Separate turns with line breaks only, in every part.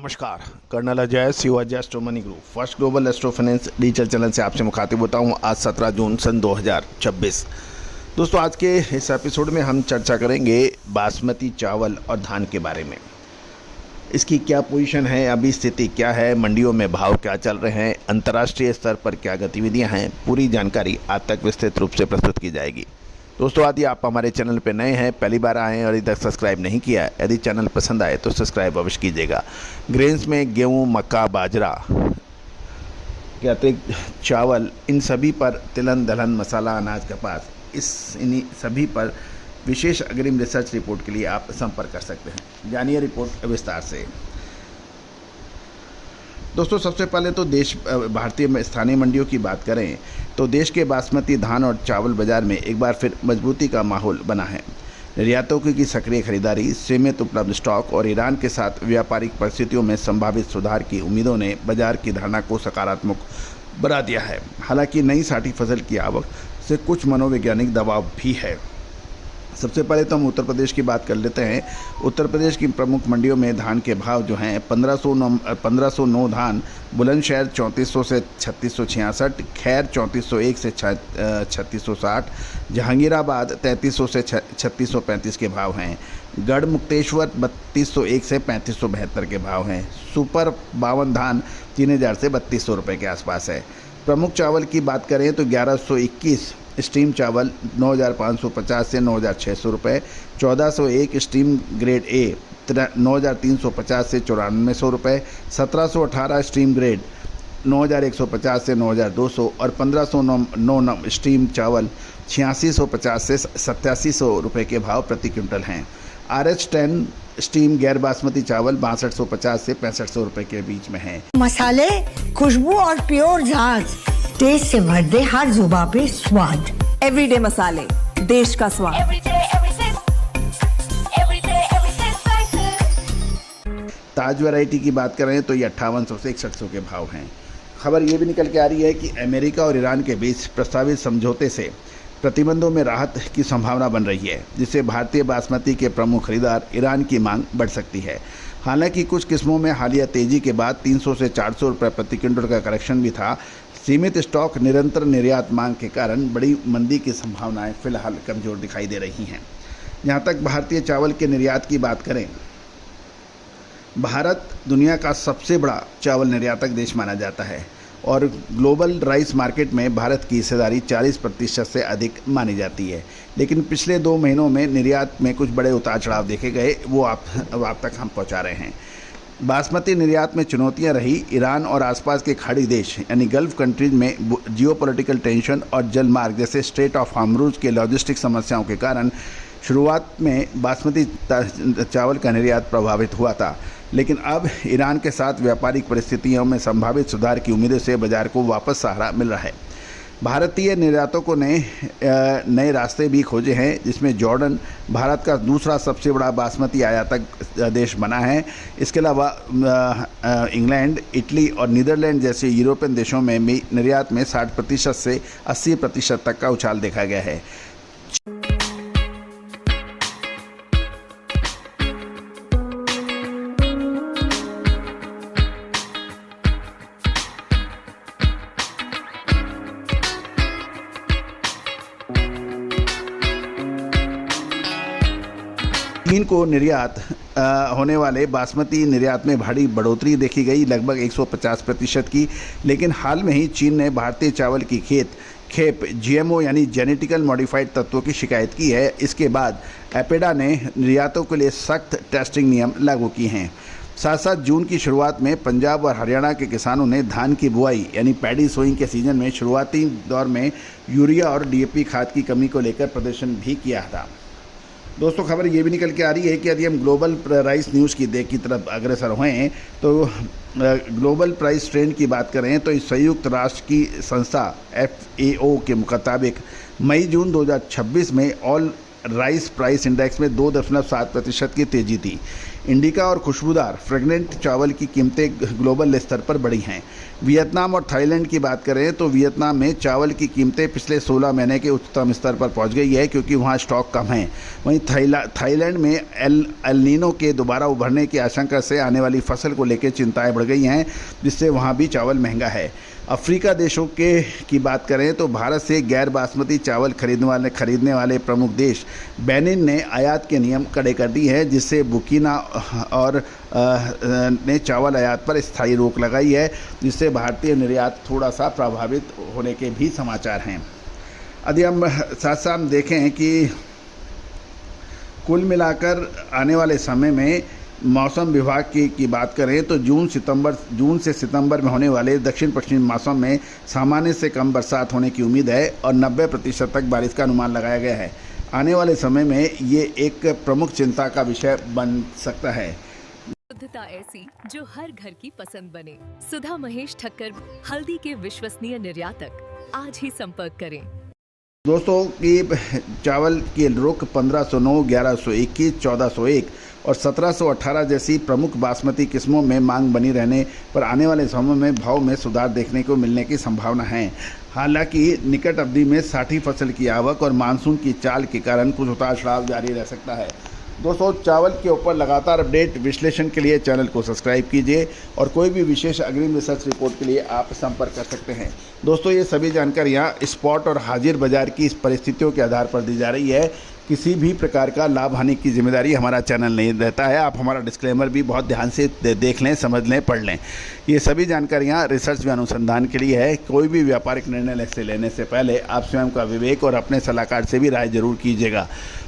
नमस्कार, colonel Ajay Shivaji astro money group first global astro finance digital channel से आपसे मुखातिब होता हूं। आज 17 जून सन 2026। दोस्तों, आज के इस एपिसोड में हम चर्चा करेंगे बासमती चावल और धान के बारे में। इसकी क्या पोजीशन है, अभी स्थिति क्या है, मंडियों में भाव क्या चल रहे हैं, अंतर्राष्ट्रीय स्तर पर क्या गतिविधियाँ हैं, पूरी जानकारी आप तक विस्तृत रूप से प्रस्तुत की जाएगी। दोस्तों, यदि आप हमारे चैनल पर नए हैं, पहली बार आए हैं और अभी तक सब्सक्राइब नहीं किया है, यदि चैनल पसंद आए तो सब्सक्राइब अवश्य कीजिएगा। ग्रेन्स में गेहूं, मक्का, बाजरा के अतिरिक्त चावल, इन सभी पर तिलहन, दलहन, मसाला, अनाज, कपास, इन्हीं सभी पर विशेष अग्रिम रिसर्च रिपोर्ट के लिए आप संपर्क कर सकते हैं। जानिए रिपोर्ट विस्तार से। दोस्तों, सबसे पहले तो भारतीय स्थानीय मंडियों की बात करें तो देश के बासमती धान और चावल बाजार में एक बार फिर मजबूती का माहौल बना है। निर्यातकों की सक्रिय खरीदारी, सीमित उपलब्ध स्टॉक और ईरान के साथ व्यापारिक परिस्थितियों में संभावित सुधार की उम्मीदों ने बाजार की धारणा को सकारात्मक बना दिया है। हालांकि नई साठी फसल की आवक से कुछ मनोवैज्ञानिक दबाव भी है। सबसे पहले तो हम उत्तर प्रदेश की बात कर लेते हैं। उत्तर प्रदेश की प्रमुख मंडियों में धान के भाव जो हैं 1509 धान बुलंदशहर 3400 से 3666, खैर 3401 से 3660, जहांगीराबाद 3300 से 3635 के भाव हैं। गढ़ मुक्तेश्वर 3201 से 3572 के भाव हैं। सुपर 52 धान 3000 से 3200 रुपये के आसपास है। प्रमुख चावल की बात करें तो 1121 स्टीम चावल 9550 से 9600 रुपये, 1401 स्टीम ग्रेड ए 9350 से 9400 रुपये, 1718 स्टीम ग्रेड 9150 से 9200 और 1509 स्टीम चावल 8650 से 8700 रुपये के भाव प्रति क्विंटल हैं। RH10 स्टीम गैर बासमती चावल 6250 से 6500 रुपये के बीच में हैं।
मसाले, खुशबू और प्योर झाग, टेस्ट से भर दे हर जुबान पे स्वाद।
एवरीडे मसाले, देश का स्वाद।
ताज वैरायटी की बात करें तो ये 5800 से 6100 के भाव हैं। खबर ये भी निकल के आ रही है कि अमेरिका और ईरान के बीच प्रस्तावित समझौते से प्रतिबंधों में राहत की संभावना बन रही है, जिससे भारतीय बासमती के प्रमुख खरीदार ईरान की मांग बढ़ सकती है। हालांकि कुछ किस्मों में हालिया तेजी के बाद 300 से 400 रुपये प्रति क्विंटल का करेक्शन भी था। सीमित स्टॉक, निरंतर निर्यात मांग के कारण बड़ी मंदी की संभावनाएं फिलहाल कमजोर दिखाई दे रही हैं। जहां तक भारतीय चावल के निर्यात की बात करें, भारत दुनिया का सबसे बड़ा चावल निर्यातक देश माना जाता है और ग्लोबल राइस मार्केट में भारत की हिस्सेदारी 40% से अधिक मानी जाती है। लेकिन पिछले 2 महीनों में निर्यात में कुछ बड़े उतार चढ़ाव देखे गए, वो आप तक हम पहुंचा रहे हैं। बासमती निर्यात में चुनौतियां रही। ईरान और आसपास के खाड़ी देश यानी गल्फ कंट्रीज में जियोपॉलिटिकल टेंशन और जलमार्ग जैसे स्ट्रेट ऑफ हॉर्मुज़ के लॉजिस्टिक समस्याओं के कारण शुरुआत में बासमती चावल का निर्यात प्रभावित हुआ था। लेकिन अब ईरान के साथ व्यापारिक परिस्थितियों में संभावित सुधार की उम्मीदों से बाजार को वापस सहारा मिल रहा है। भारतीय निर्यातकों ने नए रास्ते भी खोजे हैं, जिसमें जॉर्डन भारत का दूसरा सबसे बड़ा बासमती आयातक देश बना है। इसके अलावा इंग्लैंड, इटली और नीदरलैंड जैसे यूरोपियन देशों में भी निर्यात में 60% से 80% तक का उछाल देखा गया है। चीन को निर्यात होने वाले बासमती निर्यात में भारी बढ़ोतरी देखी गई, लगभग 150% की। लेकिन हाल में ही चीन ने भारतीय चावल की खेप GMO यानी जेनेटिकल मॉडिफाइड तत्वों की शिकायत की है। इसके बाद एपेडा ने निर्यातों के लिए सख्त टेस्टिंग नियम लागू किए हैं। साथ साथ जून की शुरुआत में पंजाब और हरियाणा के किसानों ने धान की बुआई यानी पैडी सोइंग के सीजन में शुरुआती दौर में यूरिया और DAP खाद की कमी को लेकर प्रदर्शन भी किया था। दोस्तों, खबर ये भी निकल के आ रही है कि यदि हम ग्लोबल प्राइस न्यूज़ की तरफ अग्रसर हुए तो ग्लोबल प्राइस ट्रेंड की बात करें तो इस संयुक्त राष्ट्र की संस्था FAO के मुताबिक मई जून 2026 में ऑल राइस प्राइस इंडेक्स में 2.7% की तेजी थी। इंडिका और खुशबूदार फ्रेगनेंट चावल की कीमतें ग्लोबल स्तर पर बढ़ी हैं। वियतनाम और थाईलैंड की बात करें तो वियतनाम में चावल की कीमतें पिछले 16 महीने के उच्चतम स्तर पर पहुंच गई है, क्योंकि वहां स्टॉक कम है। वहीं थाईलैंड में एल नीनो के दोबारा उभरने की आशंका से आने वाली फसल को लेकर चिंताएं बढ़ गई हैं, जिससे वहां भी चावल महंगा है। अफ्रीका देशों की बात करें तो भारत से गैर बासमती चावल खरीदने वाले प्रमुख देश बेनिन ने आयात के नियम कड़े कर दिए हैं, जिससे बुकीना और ने चावल आयात पर स्थायी रोक लगाई है, जिससे भारतीय निर्यात थोड़ा सा प्रभावित होने के भी समाचार हैं। यदि हम साथ साथ देखें कि कुल मिलाकर आने वाले समय में मौसम विभाग की बात करें तो जून से सितंबर में होने वाले दक्षिण पश्चिम मौसम में सामान्य से कम बरसात होने की उम्मीद है और 90% तक बारिश का अनुमान लगाया गया है। आने वाले समय में ये एक प्रमुख चिंता का विषय बन सकता है।
शुद्धता ऐसी जो हर घर की पसंद बने। सुधा महेश ठक्कर, हल्दी के विश्वसनीय निर्यातक। आज ही संपर्क करें।
दोस्तों की चावल की रुख 1509, 1121, 1401 और 1718 जैसी प्रमुख बासमती किस्मों में मांग बनी रहने पर आने वाले समय में भाव में सुधार देखने को मिलने की संभावना है। हालांकि निकट अवधि में साठी फसल की आवक और मानसून की चाल के कारण कुछ उतार चढ़ाव जारी रह सकता है। दोस्तों, चावल के ऊपर लगातार अपडेट विश्लेषण के लिए चैनल को सब्सक्राइब कीजिए और कोई भी विशेष अग्रिम रिसर्च रिपोर्ट के लिए आप संपर्क कर सकते हैं। दोस्तों, ये सभी जानकारियाँ स्पॉट और हाजिर बाजार की इस परिस्थितियों के आधार पर दी जा रही है। किसी भी प्रकार का लाभ हानि की जिम्मेदारी हमारा चैनल नहीं देता है। आप हमारा डिस्क्लेमर भी बहुत ध्यान से देख लें, समझ लें, पढ़ लें। ये सभी जानकारियाँ रिसर्च व अनुसंधान के लिए है। कोई भी व्यापारिक निर्णय लेने से पहले आप स्वयं का विवेक और अपने सलाहकार से भी राय जरूर कीजिएगा।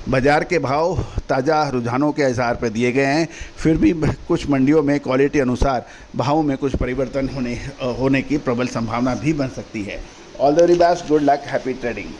बाजार के भाव ताज़ा रुझानों के आधार पर दिए गए हैं, फिर भी कुछ मंडियों में क्वालिटी अनुसार भावों में कुछ परिवर्तन होने की प्रबल संभावना भी बन सकती है। All the very best, good luck, happy trading.